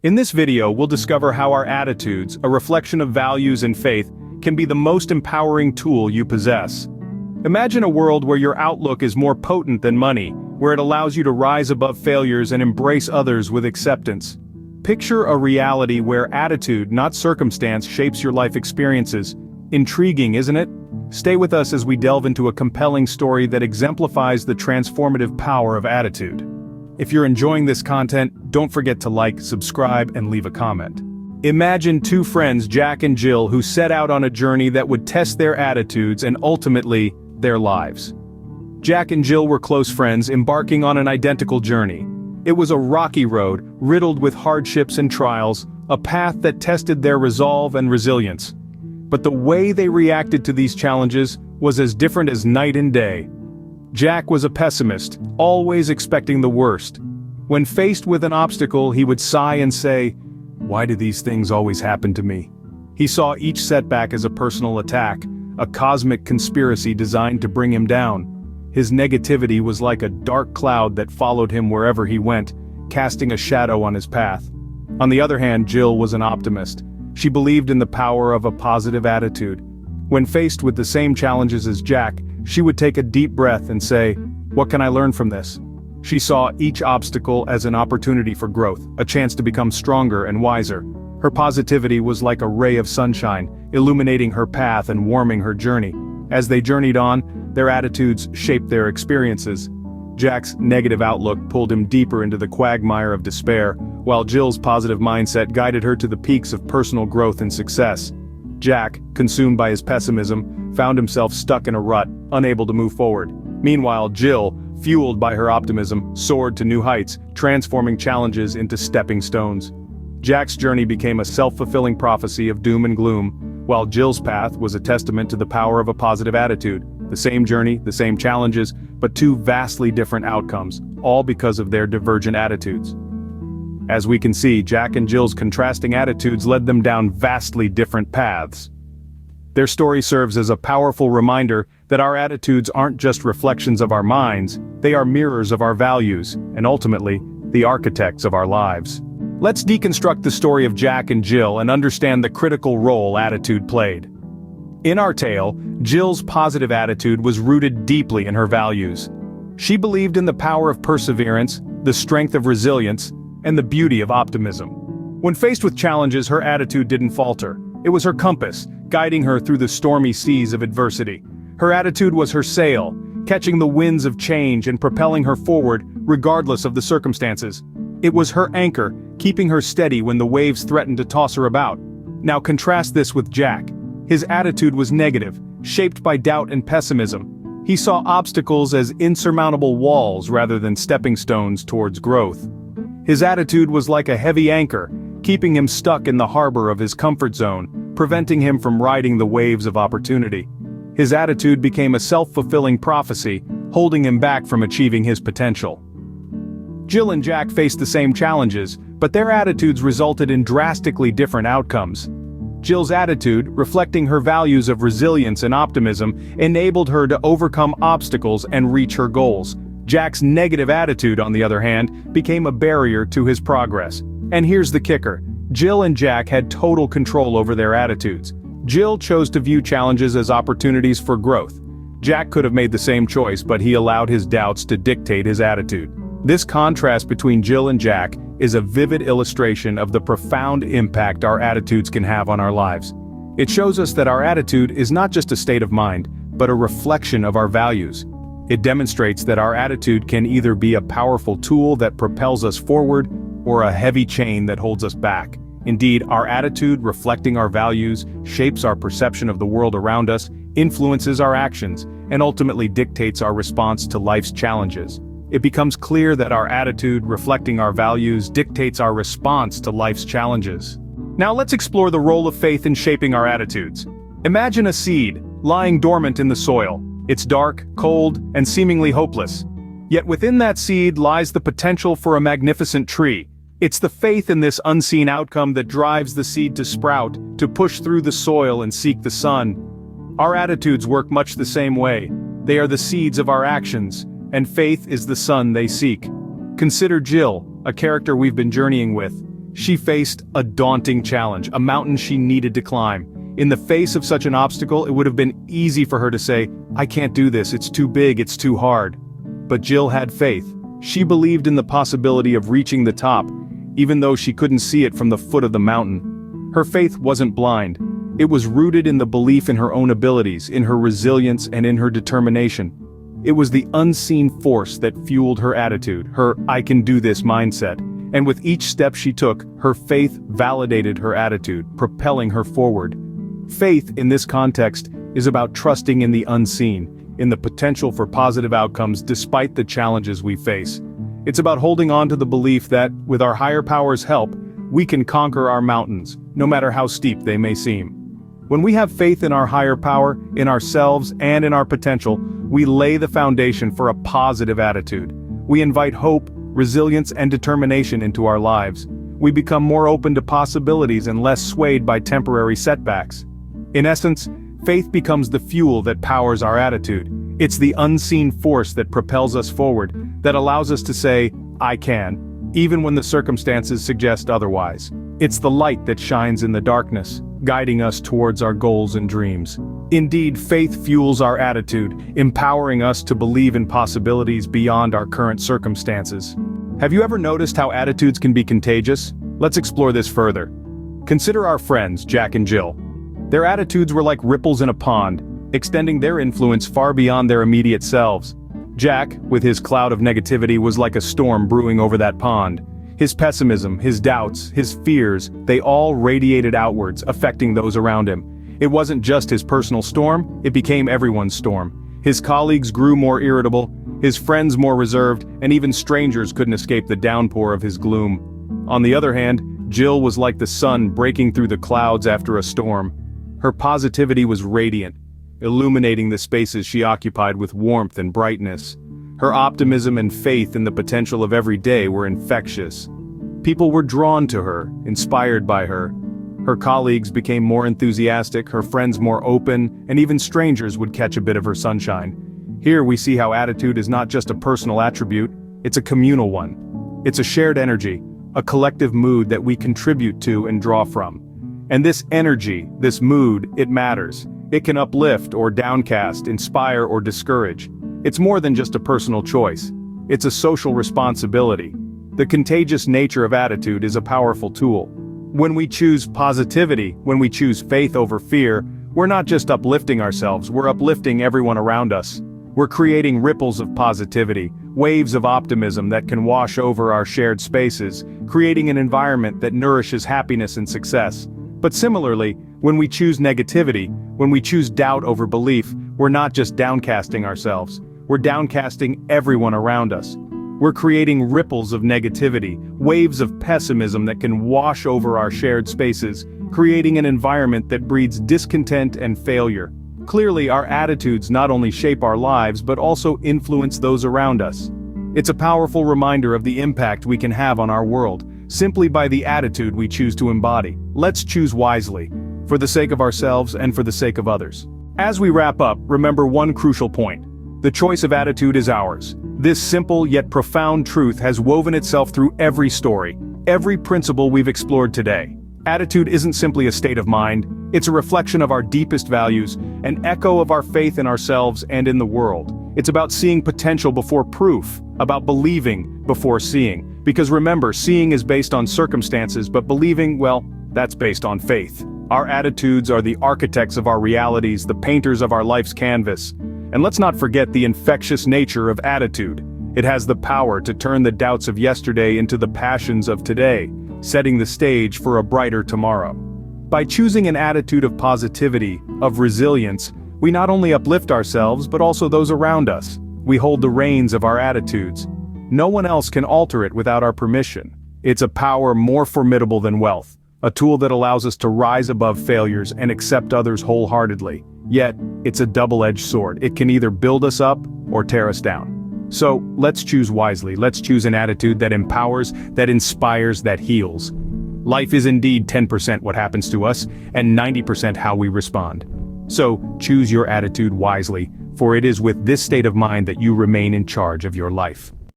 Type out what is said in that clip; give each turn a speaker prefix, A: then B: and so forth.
A: In this video, we'll discover how our attitudes, a reflection of values and faith, can be the most empowering tool you possess. Imagine a world where your outlook is more potent than money, where it allows you to rise above failures and embrace others with acceptance. Picture a reality where attitude, not circumstance, shapes your life experiences. Intriguing, isn't it? Stay with us as we delve into a compelling story that exemplifies the transformative power of attitude. If you're enjoying this content, don't forget to like, subscribe, and leave a comment. Imagine two friends, Jack and Jill, who set out on a journey that would test their attitudes and ultimately, their lives. Jack and Jill were close friends, embarking on an identical journey. It was a rocky road, riddled with hardships and trials, a path that tested their resolve and resilience. But the way they reacted to these challenges was as different as night and day. Jack was a pessimist, always expecting the worst. When faced with an obstacle, he would sigh and say, "Why do these things always happen to me?" He saw each setback as a personal attack, a cosmic conspiracy designed to bring him down. His negativity was like a dark cloud that followed him wherever he went, casting a shadow on his path. On the other hand, Jill was an optimist. She believed in the power of a positive attitude. When faced with the same challenges as Jack, she would take a deep breath and say, "What can I learn from this?" She saw each obstacle as an opportunity for growth, a chance to become stronger and wiser. Her positivity was like a ray of sunshine, illuminating her path and warming her journey. As they journeyed on, their attitudes shaped their experiences. Jack's negative outlook pulled him deeper into the quagmire of despair, while Jill's positive mindset guided her to the peaks of personal growth and success. Jack, consumed by his pessimism, found himself stuck in a rut, unable to move forward. Meanwhile, Jill, fueled by her optimism, soared to new heights, transforming challenges into stepping stones. Jack's journey became a self-fulfilling prophecy of doom and gloom, while Jill's path was a testament to the power of a positive attitude. The same journey, the same challenges, but two vastly different outcomes, all because of their divergent attitudes. As we can see, Jack and Jill's contrasting attitudes led them down vastly different paths. Their story serves as a powerful reminder that our attitudes aren't just reflections of our minds, they are mirrors of our values, and ultimately, the architects of our lives. Let's deconstruct the story of Jack and Jill and understand the critical role attitude played. In our tale, Jill's positive attitude was rooted deeply in her values. She believed in the power of perseverance, the strength of resilience, and the beauty of optimism. When faced with challenges, her attitude didn't falter. It was her compass, guiding her through the stormy seas of adversity. Her attitude was her sail, catching the winds of change and propelling her forward, regardless of the circumstances. It was her anchor, keeping her steady when the waves threatened to toss her about. Now contrast this with Jack. His attitude was negative, shaped by doubt and pessimism. He saw obstacles as insurmountable walls rather than stepping stones towards growth. His attitude was like a heavy anchor, keeping him stuck in the harbor of his comfort zone, preventing him from riding the waves of opportunity. His attitude became a self-fulfilling prophecy, holding him back from achieving his potential. Jill and Jack faced the same challenges, but their attitudes resulted in drastically different outcomes. Jill's attitude, reflecting her values of resilience and optimism, enabled her to overcome obstacles and reach her goals. Jack's negative attitude, on the other hand, became a barrier to his progress. And here's the kicker. Jill and Jack had total control over their attitudes. Jill chose to view challenges as opportunities for growth. Jack could have made the same choice, but he allowed his doubts to dictate his attitude. This contrast between Jill and Jack is a vivid illustration of the profound impact our attitudes can have on our lives. It shows us that our attitude is not just a state of mind, but a reflection of our values. It demonstrates that our attitude can either be a powerful tool that propels us forward, or a heavy chain that holds us back. Indeed, our attitude, reflecting our values, shapes our perception of the world around us, influences our actions, and ultimately dictates our response to life's challenges. It becomes clear that our attitude, reflecting our values, dictates our response to life's challenges. Now let's explore the role of faith in shaping our attitudes. Imagine a seed, lying dormant in the soil. It's dark, cold, and seemingly hopeless. Yet within that seed lies the potential for a magnificent tree. It's the faith in this unseen outcome that drives the seed to sprout, to push through the soil and seek the sun. Our attitudes work much the same way. They are the seeds of our actions, and faith is the sun they seek. Consider Jill, a character we've been journeying with. She faced a daunting challenge, a mountain she needed to climb. In the face of such an obstacle, it would have been easy for her to say, "I can't do this, it's too big, it's too hard." But Jill had faith. She believed in the possibility of reaching the top, even though she couldn't see it from the foot of the mountain. Her faith wasn't blind. It was rooted in the belief in her own abilities, in her resilience, and in her determination. It was the unseen force that fueled her attitude, her "I can do this" mindset. And with each step she took, her faith validated her attitude, propelling her forward. Faith, in this context, is about trusting in the unseen, in the potential for positive outcomes despite the challenges we face. It's about holding on to the belief that, with our higher power's help, we can conquer our mountains, no matter how steep they may seem. When we have faith in our higher power, in ourselves, and in our potential, we lay the foundation for a positive attitude. We invite hope, resilience, and determination into our lives. We become more open to possibilities and less swayed by temporary setbacks. In essence, faith becomes the fuel that powers our attitude. It's the unseen force that propels us forward, that allows us to say, "I can," even when the circumstances suggest otherwise. It's the light that shines in the darkness, guiding us towards our goals and dreams. Indeed, faith fuels our attitude, empowering us to believe in possibilities beyond our current circumstances. Have you ever noticed how attitudes can be contagious? Let's explore this further. Consider our friends, Jack and Jill. Their attitudes were like ripples in a pond, extending their influence far beyond their immediate selves. Jack, with his cloud of negativity, was like a storm brewing over that pond. His pessimism, his doubts, his fears, they all radiated outwards, affecting those around him. It wasn't just his personal storm, it became everyone's storm. His colleagues grew more irritable, his friends more reserved, and even strangers couldn't escape the downpour of his gloom. On the other hand, Jill was like the sun breaking through the clouds after a storm. Her positivity was radiant, illuminating the spaces she occupied with warmth and brightness. Her optimism and faith in the potential of every day were infectious. People were drawn to her, inspired by her. Her colleagues became more enthusiastic, her friends more open, and even strangers would catch a bit of her sunshine. Here we see how attitude is not just a personal attribute, it's a communal one. It's a shared energy, a collective mood that we contribute to and draw from. And this energy, this mood, it matters. It can uplift or downcast, inspire or discourage. It's more than just a personal choice. It's a social responsibility. The contagious nature of attitude is a powerful tool. When we choose positivity, when we choose faith over fear, we're not just uplifting ourselves, we're uplifting everyone around us. We're creating ripples of positivity, waves of optimism that can wash over our shared spaces, creating an environment that nourishes happiness and success. But similarly, when we choose negativity, when we choose doubt over belief, we're not just downcasting ourselves, we're downcasting everyone around us. We're creating ripples of negativity, waves of pessimism that can wash over our shared spaces, creating an environment that breeds discontent and failure. Clearly, our attitudes not only shape our lives but also influence those around us. It's a powerful reminder of the impact we can have on our world, simply by the attitude we choose to embody. Let's choose wisely, for the sake of ourselves and for the sake of others. As we wrap up, remember one crucial point. The choice of attitude is ours. This simple yet profound truth has woven itself through every story, every principle we've explored today. Attitude isn't simply a state of mind, it's a reflection of our deepest values, an echo of our faith in ourselves and in the world. It's about seeing potential before proof, about believing before seeing. Because remember, seeing is based on circumstances, but believing, well, that's based on faith. Our attitudes are the architects of our realities, the painters of our life's canvas. And let's not forget the infectious nature of attitude. It has the power to turn the doubts of yesterday into the passions of today, setting the stage for a brighter tomorrow. By choosing an attitude of positivity, of resilience, we not only uplift ourselves but also those around us. We hold the reins of our attitudes. No one else can alter it without our permission. It's a power more formidable than wealth, a tool that allows us to rise above failures and accept others wholeheartedly. Yet, it's a double-edged sword. It can either build us up or tear us down. So, let's choose wisely. Let's choose an attitude that empowers, that inspires, that heals. Life is indeed 10% what happens to us, and 90% how we respond. So, choose your attitude wisely, for it is with this state of mind that you remain in charge of your life.